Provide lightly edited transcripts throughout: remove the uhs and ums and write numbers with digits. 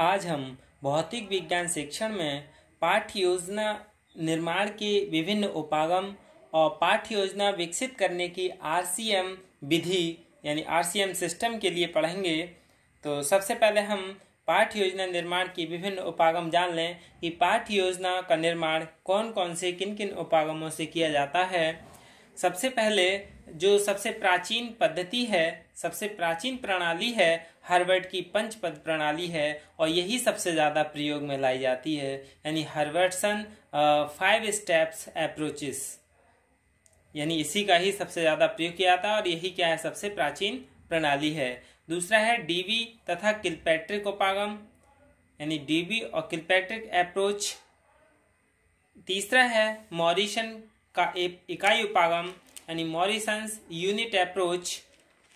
आज हम भौतिक विज्ञान शिक्षण में पाठ्य योजना निर्माण के विभिन्न उपागम और पाठ्य योजना विकसित करने की आरसीएम विधि यानी आरसीएम सिस्टम के लिए पढ़ेंगे। तो सबसे पहले हम पाठ्य योजना निर्माण की विभिन्न उपागम जान लें कि पाठ्य योजना का निर्माण कौन कौन से किन किन उपागमों से किया जाता है। सबसे पहले जो सबसे प्राचीन पद्धति है, सबसे प्राचीन प्रणाली है, हार्वर्ड की पंचपद प्रणाली है और यही सबसे ज़्यादा प्रयोग में लाई जाती है, यानी हार्वर्डसन 5 स्टेप्स अप्रोचेस, यानी इसी का ही सबसे ज़्यादा प्रयोग किया जाता है और यही क्या है, सबसे प्राचीन प्रणाली है। दूसरा है डीबी तथा किलपैट्रिक उपागम, यानी डीबी और किलपैट्रिक अप्रोच। तीसरा है मॉरिसन का इकाई उपागम, यानी मॉरिसन्स यूनिट अप्रोच।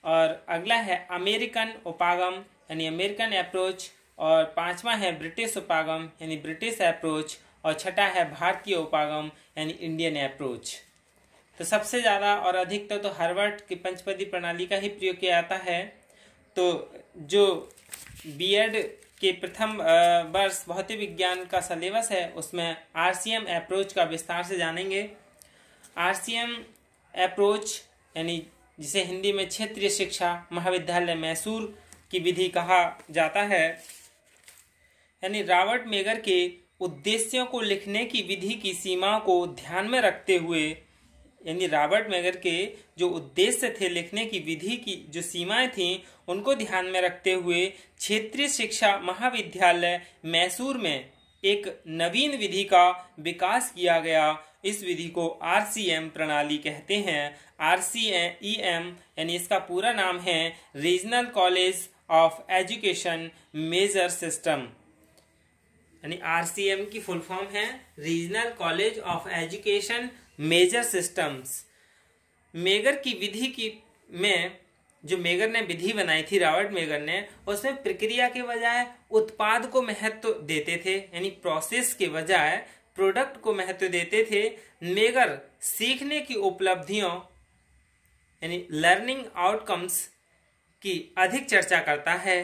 और अगला है अमेरिकन उपागम, यानी अमेरिकन अप्रोच। और पांचवा है ब्रिटिश उपागम, यानी ब्रिटिश अप्रोच। और छठा है भारतीय उपागम, यानी इंडियन अप्रोच। तो सबसे ज़्यादा और अधिकतर तो हार्वर्ड की पंचपदी प्रणाली का ही प्रयोग किया जाता है। तो जो बीएड के प्रथम वर्ष भौतिक विज्ञान का सिलेबस है उसमें आरसीएम अप्रोच का विस्तार से जानेंगे। आरसीएम अप्रोच यानी जिसे हिंदी में क्षेत्रीय शिक्षा महाविद्यालय मैसूर की विधि कहा जाता है, यानी रॉबर्ट मेगर के उद्देश्यों को लिखने की विधि की सीमाओं को ध्यान में रखते हुए, यानी रॉबर्ट मेगर के जो उद्देश्य थे लिखने की विधि की जो सीमाएं थीं उनको ध्यान में रखते हुए क्षेत्रीय शिक्षा महाविद्यालय मैसूर में एक नवीन विधि का विकास किया गया। इस विधि को आरसीएम प्रणाली कहते हैं। आरसीएम यानी इसका पूरा नाम है regional college of education major system, यानी आरसीएम की फुल फॉर्म है regional college of education major systems. मेगर की विधि की में जो मेगर ने विधि बनाई थी, रॉबर्ट मेगर ने, उसमें प्रक्रिया के बजाय उत्पाद को महत्व देते थे, यानी प्रोसेस के बजाय प्रोडक्ट को महत्व देते थे। मेगर सीखने की उपलब्धियों यानी लर्निंग आउटकम्स की अधिक चर्चा करता है।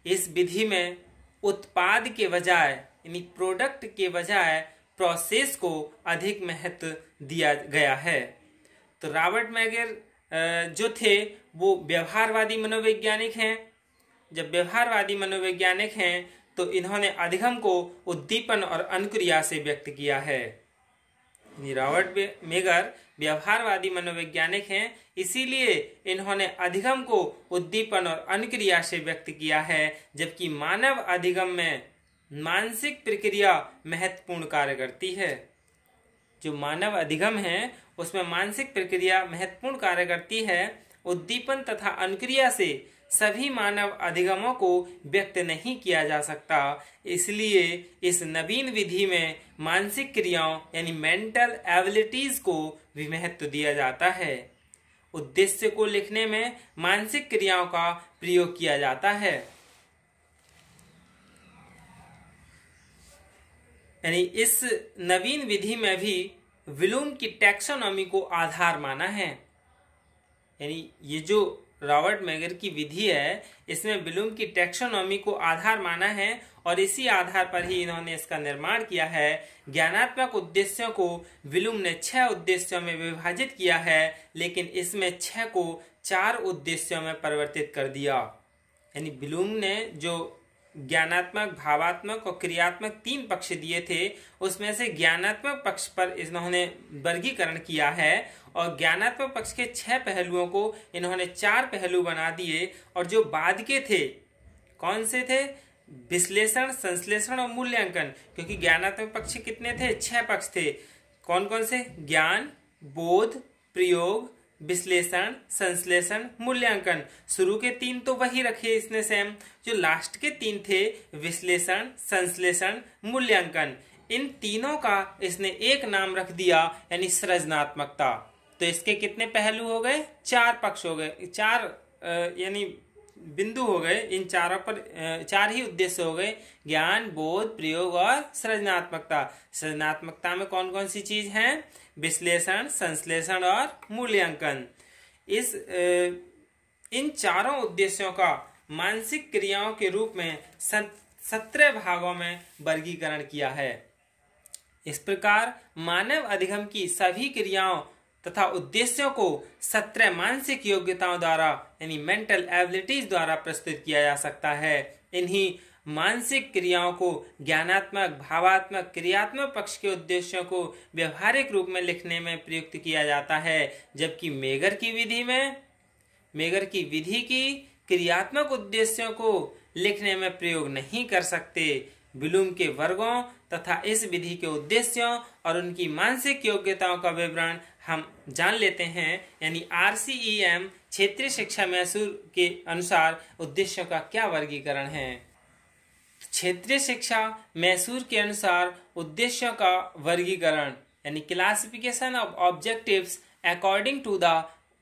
इस विधि में उत्पाद के बजाय यानी प्रोडक्ट के बजाय प्रोसेस को अधिक महत्व दिया गया है। तो रॉबर्ट मेगर जो थे वो व्यवहारवादी मनोवैज्ञानिक हैं। जब व्यवहारवादी मनोवैज्ञानिक हैं तो इन्होंने अधिगम को उद्दीपन और अनुक्रिया से व्यक्त किया है। रॉबर्ट मेगर व्यवहारवादी मनोवैज्ञानिक हैं, इसीलिए इन्होंने अधिगम को उद्दीपन और अनुक्रिया से व्यक्त किया है, जबकि मानव अधिगम में मानसिक प्रक्रिया महत्वपूर्ण कार्य करती है। जो मानव अधिगम है उसमें मानसिक प्रक्रिया महत्वपूर्ण कार्य करती है। उद्दीपन तथा अनुक्रिया से सभी मानव अधिगमों को व्यक्त नहीं किया जा सकता, इसलिए इस नवीन विधि में मानसिक क्रियाओं यानी मेंटल एबिलिटीज को भी महत्व दिया जाता है। उद्देश्य को लिखने में मानसिक क्रियाओं का प्रयोग किया जाता है, यानी इस नवीन विधि में भी ब्लूम की टैक्सोनॉमी को आधार माना है। यानी ये जो रॉबर्ट मेगर की विधि है इसमें ब्लूम की टैक्सोनॉमी को आधार माना है और इसी आधार पर ही इन्होंने इसका निर्माण किया है। ज्ञानात्मक उद्देश्यों को ब्लूम ने 6 उद्देश्यों में विभाजित किया है, लेकिन इसमें 6 को 4 उद्देश्यों में परिवर्तित कर दिया। यानी ब्लूम ने जो ज्ञानात्मक, भावात्मक और क्रियात्मक 3 पक्ष दिए थे उसमें से ज्ञानात्मक पक्ष पर इन्होंने वर्गीकरण किया है और ज्ञानात्मक पक्ष के 6 पहलुओं को इन्होंने 4 पहलू बना दिए। और जो बाद के थे कौन से थे? विश्लेषण, संश्लेषण और मूल्यांकन, क्योंकि ज्ञानात्मक पक्ष कितने थे? 6 पक्ष थे। कौन कौन से? ज्ञान, बोध, प्रयोग, विश्लेषण, संश्लेषण, मूल्यांकन। शुरू के 3 तो वही रखे इसने सेम, जो लास्ट के 3 थे विश्लेषण, संश्लेषण, मूल्यांकन, इन तीनों का इसने एक नाम रख दिया, यानी सृजनात्मकता। तो इसके कितने पहलू हो गए? 4 पक्ष हो गए, 4 यानी बिंदु हो गए। इन चारों पर 4 ही उद्देश्य हो गए, ज्ञान, बोध, प्रयोग और सृजनात्मकता। सृजनात्मकता में कौन कौन सी चीज हैं? विश्लेषण, संश्लेषण और मूल्यांकन। इन चारों उद्देश्यों का मानसिक क्रियाओं के रूप में 17 भागों में वर्गीकरण किया है। इस प्रकार मानव अधिगम की सभी क्रियाओं तथा उद्देश्यों को 17 मानसिक योग्यताओं द्वारा यानी मेंटल एबिलिटीज द्वारा प्रस्तुत किया जा सकता है। इन्हीं मानसिक क्रियाओं को ज्ञानात्मक, भावात्मक, क्रियात्मक पक्ष के उद्देश्यों को व्यवहारिक रूप में लिखने में प्रयुक्त किया जाता है, जबकि मेगर की विधि की क्रियात्मक उद्देश्यों को लिखने में प्रयोग नहीं कर सकते। ब्लूम के वर्गों तथा इस विधि के उद्देश्यों और उनकी मानसिक योग्यताओं का विवरण हम जान लेते हैं। यानी RCEM क्षेत्रीय शिक्षा मैसूर के अनुसार उद्देश्यों का क्या वर्गीकरण है। क्षेत्रीय शिक्षा मैसूर के अनुसार उद्देश्यों का वर्गीकरण यानी classification of objectives according to the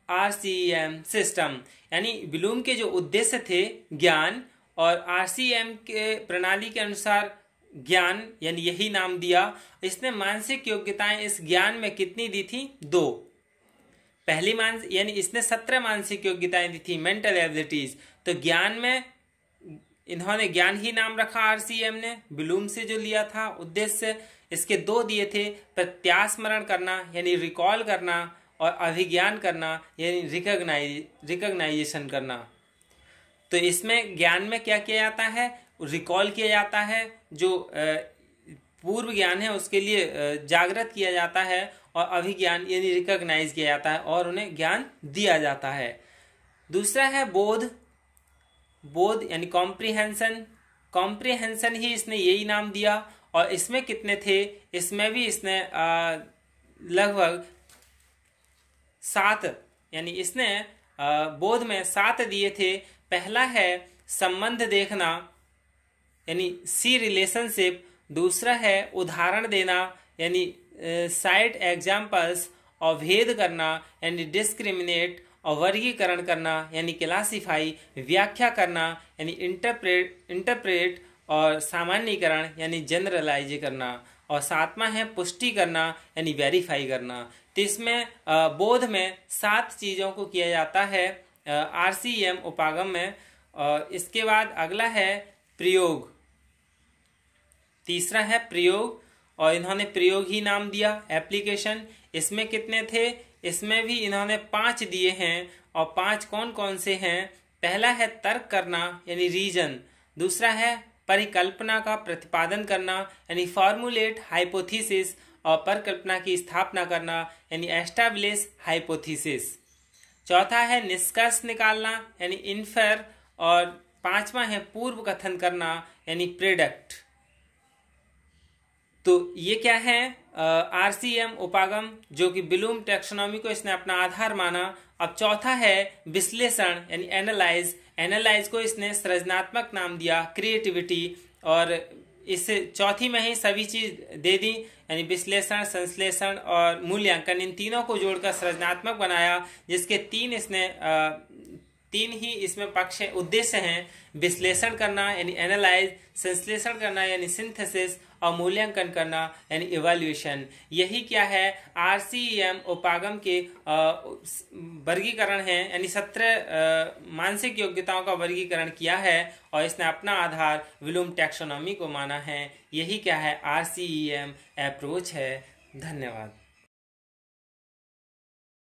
RCEM system, यानी ब्लूम के जो उद्देश्य थे ज्ञान, और RCEM के प्रणाली के अनुसार ज्ञान यानी यही नाम दिया। इसने मानसिक योग्यताएं इस ज्ञान में कितनी दी थी? 2। पहली यानी इसने 17 मानसिक योग्यताएं दी थी, मेंटल एबिलिटीज। तो ज्ञान में इन्होंने ज्ञान ही नाम रखा RCEM ने, ब्लूम से जो लिया था उद्देश्य। इसके 2 दिए थे, प्रत्यास्मरण करना यानी रिकॉल करना, और अभिज्ञान करना यानी रिकॉग्नाइजेशन करना। तो इसमें ज्ञान में क्या किया जाता है? रिकॉल किया जाता है, जो पूर्व ज्ञान है उसके लिए जागृत किया जाता है, और अभिज्ञान यानी रिकॉग्नाइज किया जाता है और उन्हें ज्ञान दिया जाता है। दूसरा है बोध यानी कॉम्प्रिहेंशन ही इसने यही नाम दिया। और इसमें कितने थे? इसमें भी इसने लगभग 7 यानी इसने बोध में 7 दिए थे। पहला है संबंध देखना यानी सी रिलेशनशिप। दूसरा है उदाहरण देना यानी साइट एग्जाम्पल्स, और भेद करना यानी डिस्क्रिमिनेट, और वर्गीकरण करना यानी क्लासिफाई, व्याख्या करना यानी इंटरप्रेट, और सामान्यीकरण यानी जनरलाइज करना। और 7वां है पुष्टि करना यानी वेरीफाई करना। तो इसमें बोध में 7 चीजों को किया जाता है RCEM उपागम में। और इसके बाद अगला है प्रयोग। तीसरा है प्रयोग, और इन्होंने प्रयोग ही नाम दिया, एप्लीकेशन। इसमें कितने थे? इसमें भी इन्होंने 5 दिए हैं। और 5 कौन कौन से हैं? पहला है तर्क करना यानी रीजन। दूसरा है परिकल्पना का प्रतिपादन करना यानी फॉर्मुलेट हाइपोथेसिस, और परिकल्पना की स्थापना करना यानी एस्टैब्लिश हाइपोथेसिस। चौथा है निष्कर्ष निकालना यानी इन्फर, और 5वां है पूर्व कथन करना यानी प्रेडिक्ट। तो ये क्या है? RCEM उपागम, जो कि ब्लूम टैक्सोनॉमी को इसने अपना आधार माना। अब चौथा है विश्लेषण यानी एनालाइज को इसने सृजनात्मक नाम दिया, क्रिएटिविटी। और इस चौथी में ही सभी चीज दे दी यानी विश्लेषण, संश्लेषण और मूल्यांकन, इन तीनों को जोड़कर सृजनात्मक बनाया, जिसके 3 ही इसमें पक्ष उद्देश्य हैं। विश्लेषण करना यानी एनालाइज, संश्लेषण करना यानी सिंथेसिस, और मूल्यांकन करना यानी इवैल्यूएशन। यही क्या है? RCEM उपागम के वर्गीकरण है, यानी 17 मानसिक योग्यताओं का वर्गीकरण किया है, और इसने अपना आधार ब्लूम टैक्सोनॉमी को माना है। यही क्या है? RCEM अप्रोच है। धन्यवाद।